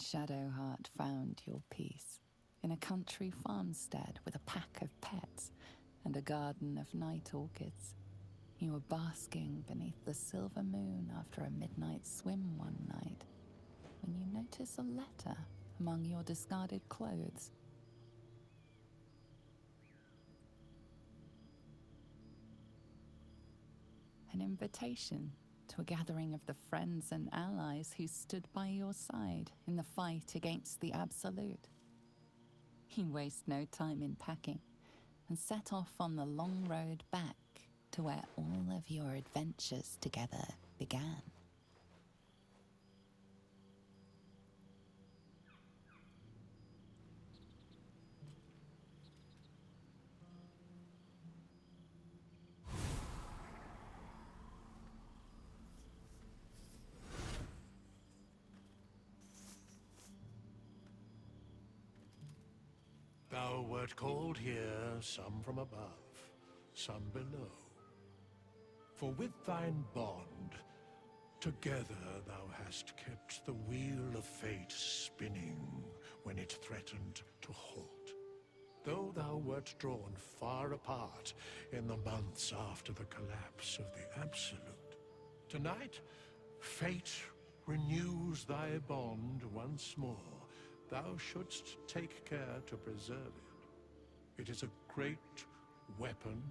Shadowheart found your peace in a country farmstead with a pack of pets and a garden of night orchids. You were basking beneath the silver moon after a midnight swim one night when you notice a letter among your discarded clothes. An invitation to a gathering of the friends and allies who stood by your side in the fight against the Absolute. You waste no time in packing and set off on the long road back to where all of your adventures together began. Thou wert called here, some from above, some below. For with thine bond, together thou hast kept the wheel of fate spinning when it threatened to halt. Though thou wert drawn far apart in the months after the collapse of the Absolute, tonight, fate renews thy bond once more. Thou shouldst take care to preserve it. It is a great weapon,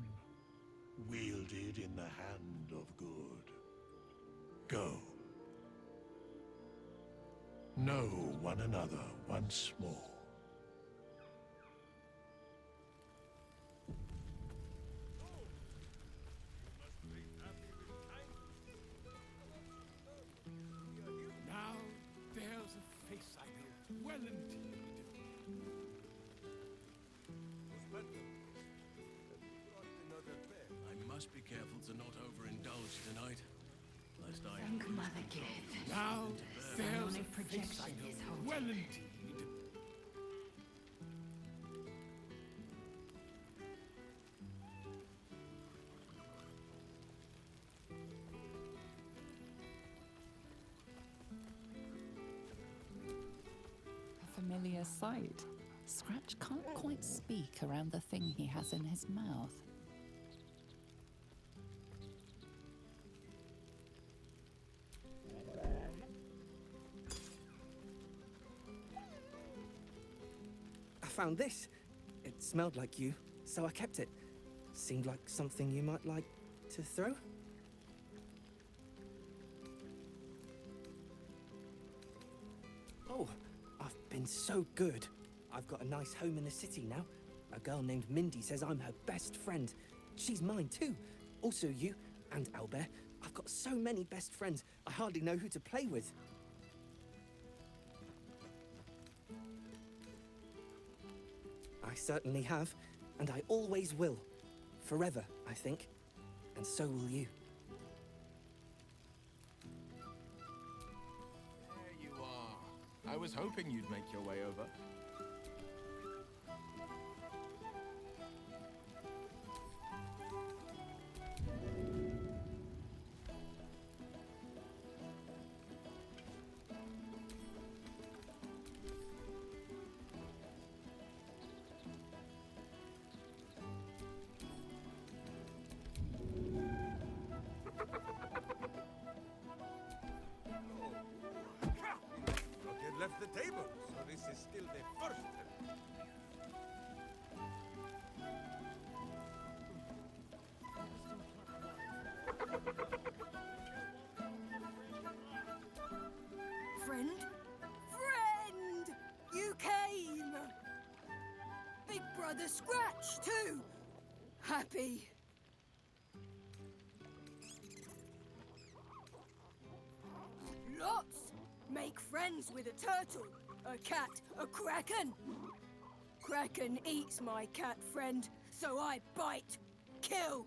wielded in the hand of good. Go. Know one another once more. Now there's a face I know, well indeed. I must be careful to not overindulge tonight, lest I Thank lose Mother control. Gift. Now there's a Psionic face I projection is know, holding. well indeed. A familiar sight. Scratch can't quite speak around the thing he has in his mouth. I found this. It smelled like you, so I kept it. Seemed like something you might like to throw? Oh, I've been so good. I've got a nice home in the city now. A girl named Mindy says I'm her best friend. She's mine too. Also you and Albert. I've got so many best friends, I hardly know who to play with. I certainly have, and I always will. Forever, I think. And so will you. There you are. I was hoping you'd make your way over. Not yet left the table, so this is still the first attempt. Friend? Friend! You came! Big Brother Scratch, too! Happy. Lots! Make friends with a turtle, a cat, a kraken! Kraken eats my cat friend, so I bite, kill!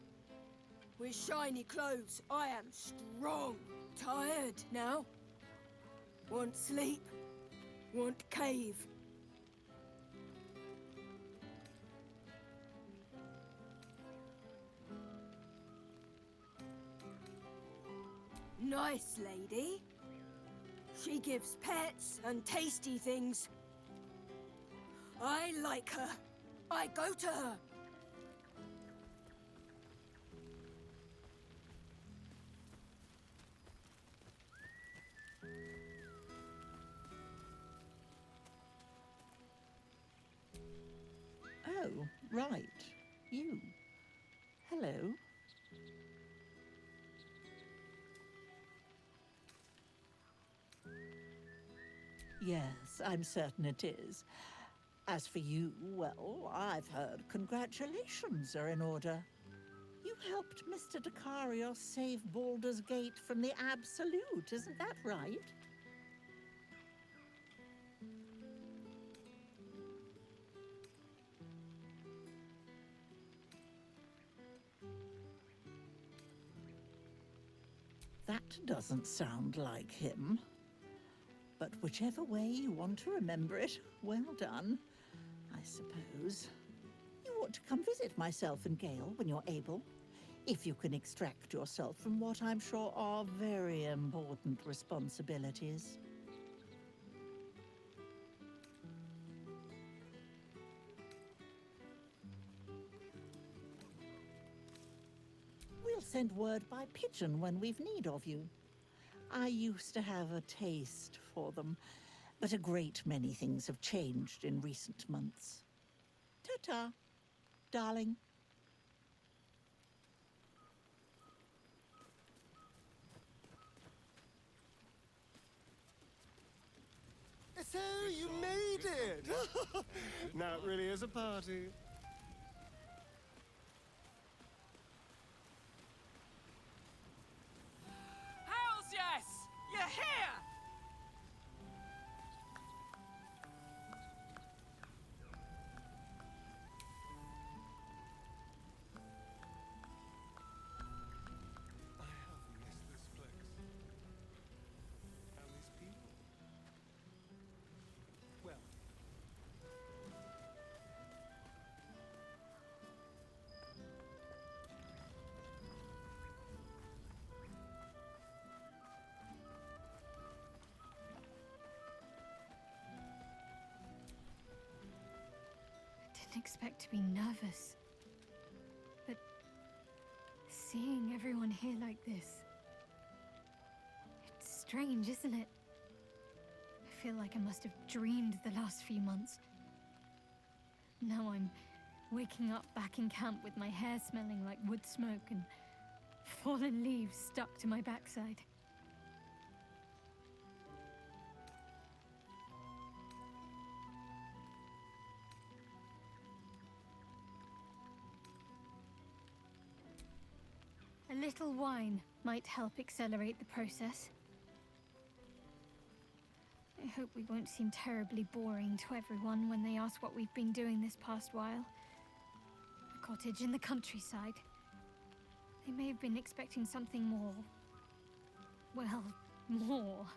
With shiny clothes, I am strong. Tired now. Want sleep. Want cave. Nice lady. She gives pets and tasty things. I like her. I go to her. Oh, right. You. Hello. Yes, I'm certain it is. As for you, well, I've heard congratulations are in order. You helped Mr. Dacarios save Baldur's Gate from the Absolute, isn't that right? That doesn't sound like him. But whichever way you want to remember it, well done, I suppose. You ought to come visit myself and Gale when you're able, if you can extract yourself from what I'm sure are very important responsibilities. We'll send word by pigeon when we've need of you. I used to have a taste for them, but a great many things have changed in recent months. Ta-ta, darling. So you made it! Now it really is a party. Hells yes! You're here! I have missed this place. And these people. Well. I didn't expect to be nervous. But seeing everyone here like this, it's strange, isn't it? I feel like I must have dreamed the last few months. Now I'm waking up back in camp with my hair smelling like wood smoke and fallen leaves stuck to my backside. A little wine might help accelerate the process. I hope we won't seem terribly boring to everyone when they ask what we've been doing this past while. A cottage in the countryside. They may have been expecting something more... well, more.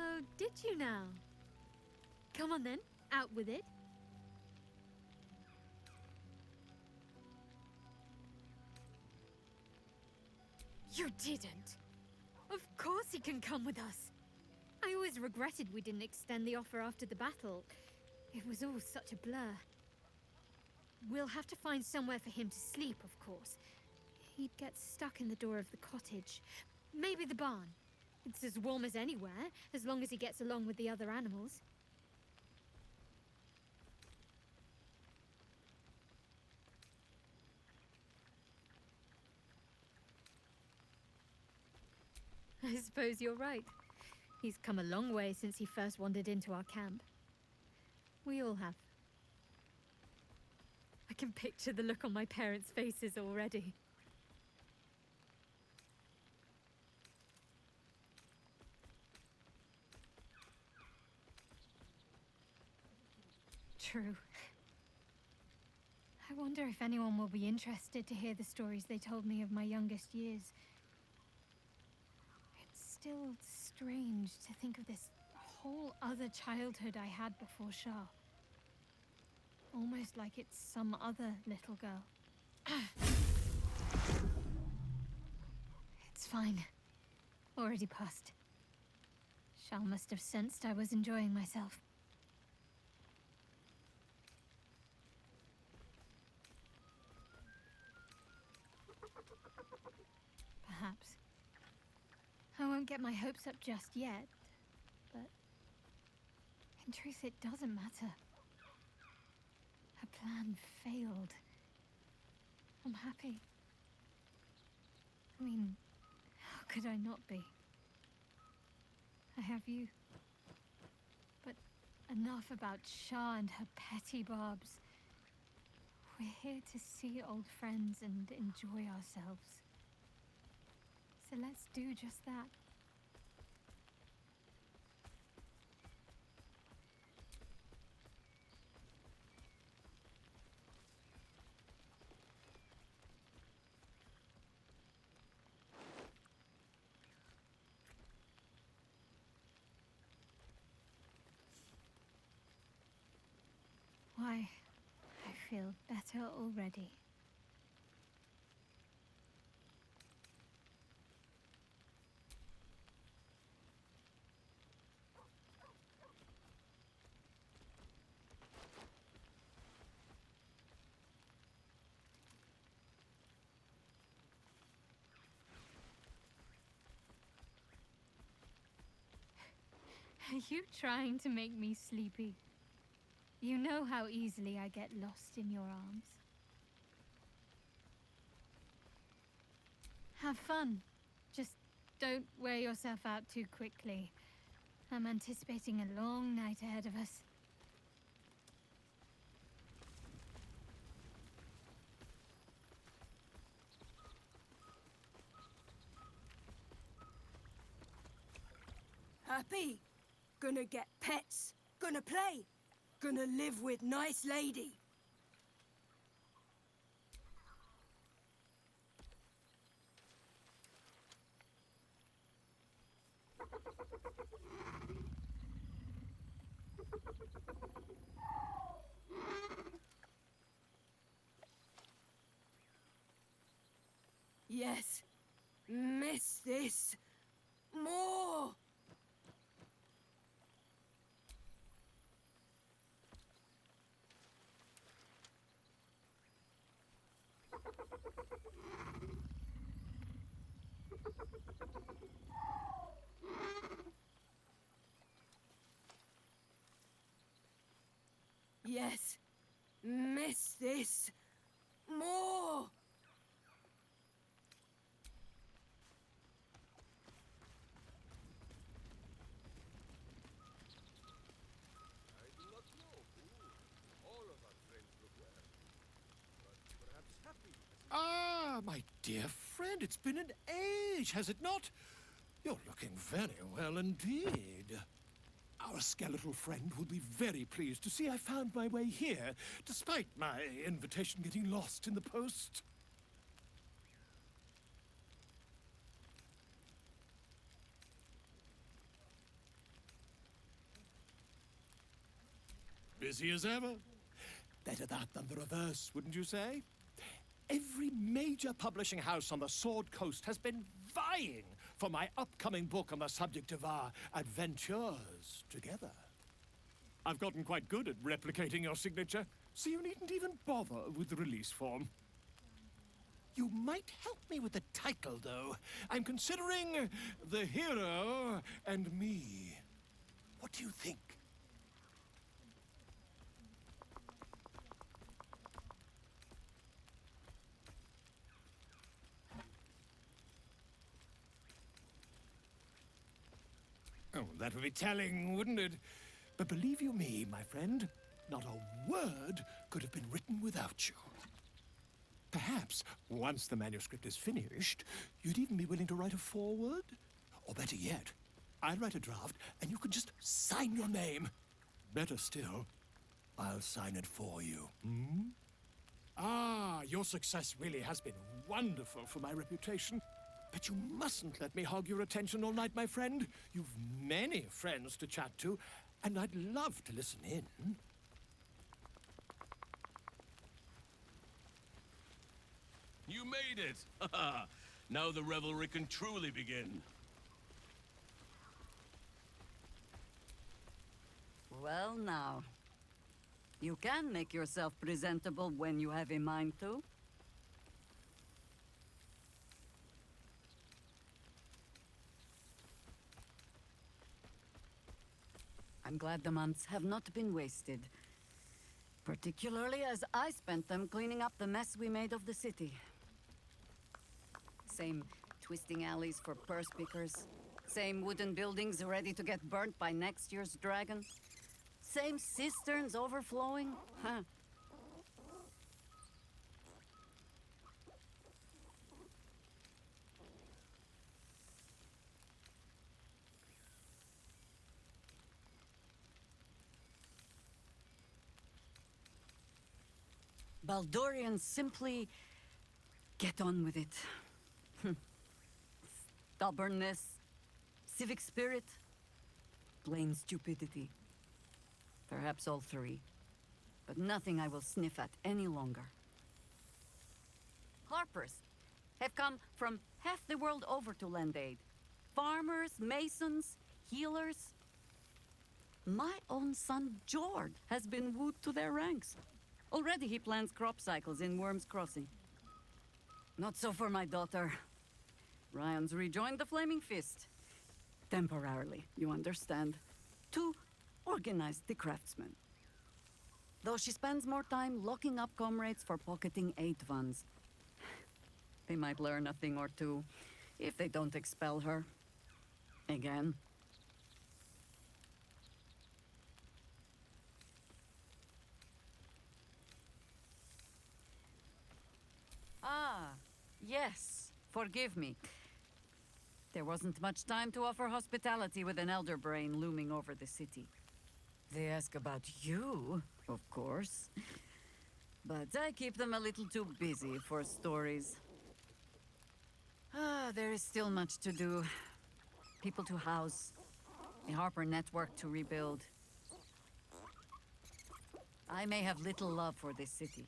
Oh, did you now? Come on then, out with it. You didn't. Of course he can come with us. I always regretted we didn't extend the offer after the battle. It was all such a blur. We'll have to find somewhere for him to sleep, of course. He'd get stuck in the door of the cottage. Maybe the barn. It's as warm as anywhere, as long as he gets along with the other animals. I suppose you're right. He's come a long way since he first wandered into our camp. We all have. I can picture the look on my parents' faces already. True. I wonder if anyone will be interested to hear the stories they told me of my youngest years. It's still strange to think of this whole other childhood I had before Shah. Almost like it's some other little girl. It's fine. Already passed. Shah must have sensed I was enjoying myself. Perhaps. I won't get my hopes up just yet, but in truth it doesn't matter. Her plan failed. I'm happy. I mean, how could I not be? I have you. But enough about Shah and her petty barbs. We're here to see old friends and enjoy ourselves. So let's do just that. Why, I feel better already. Are you trying to make me sleepy? You know how easily I get lost in your arms. Have fun. Just don't wear yourself out too quickly. I'm anticipating a long night ahead of us. Happy? Gonna get pets? Gonna play? Gonna live with nice lady? Yes. Miss this. More! Yes. Miss this. More! I do not know who. All of our friends look well. But perhaps Happy has... Ah, my dear friend, it's been an age, has it not? You're looking very well indeed. Our skeletal friend will be very pleased to see I found my way here, despite my invitation getting lost in the post. Busy as ever. Better that than the reverse, wouldn't you say? Every major publishing house on the Sword Coast has been vying for my upcoming book on the subject of our adventures together. I've gotten quite good at replicating your signature, so you needn't even bother with the release form. You might help me with the title, though. I'm considering The Hero and Me. What do you think? Oh, that would be telling, wouldn't it? But believe you me, my friend, not a word could have been written without you. Perhaps, once the manuscript is finished, you'd even be willing to write a foreword? Or better yet, I'll write a draft and you can just sign your name. Better still, I'll sign it for you. Ah, your success really has been wonderful for my reputation. But you mustn't let me hog your attention all night, my friend. You've many friends to chat to, and I'd love to listen in. You made it! Now the revelry can truly begin. Well now, you can make yourself presentable when you have a mind to. I'm glad the months have not been wasted. Particularly as I spent them cleaning up the mess we made of the city. Same twisting alleys for purse pickers. Same wooden buildings ready to get burnt by next year's dragon. Same cisterns overflowing. Huh. Baldurians simply get on with it. Stubbornness, civic spirit, plain stupidity. Perhaps all three, but nothing I will sniff at any longer. Harpers have come from half the world over to lend aid. Farmers, masons, healers. My own son, Jord, has been wooed to their ranks. Already he plans crop cycles in Worm's Crossing. Not so for my daughter. Ryan's rejoined the Flaming Fist. Temporarily, you understand. To organize the craftsmen. Though she spends more time locking up comrades for pocketing aid funds. They might learn a thing or two, if they don't expel her. Again. Ah, yes. Forgive me. There wasn't much time to offer hospitality with an elder brain looming over the city. They ask about you, of course. But I keep them a little too busy for stories. Ah, there is still much to do. People to house. A Harper network to rebuild. I may have little love for this city.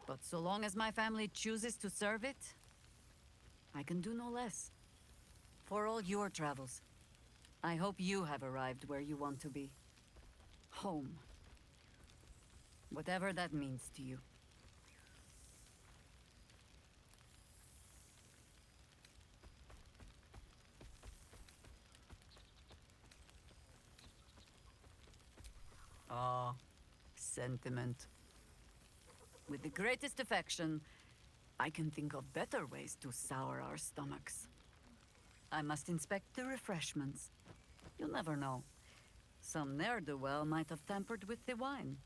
But so long as my family chooses to serve it, I can do no less. For all your travels, I hope you have arrived where you want to be. Home. Whatever that means to you. Ah, sentiment. With the greatest affection, I can think of better ways to sour our stomachs. I must inspect the refreshments. You'll never know. Some ne'er-do-well might have tampered with the wine.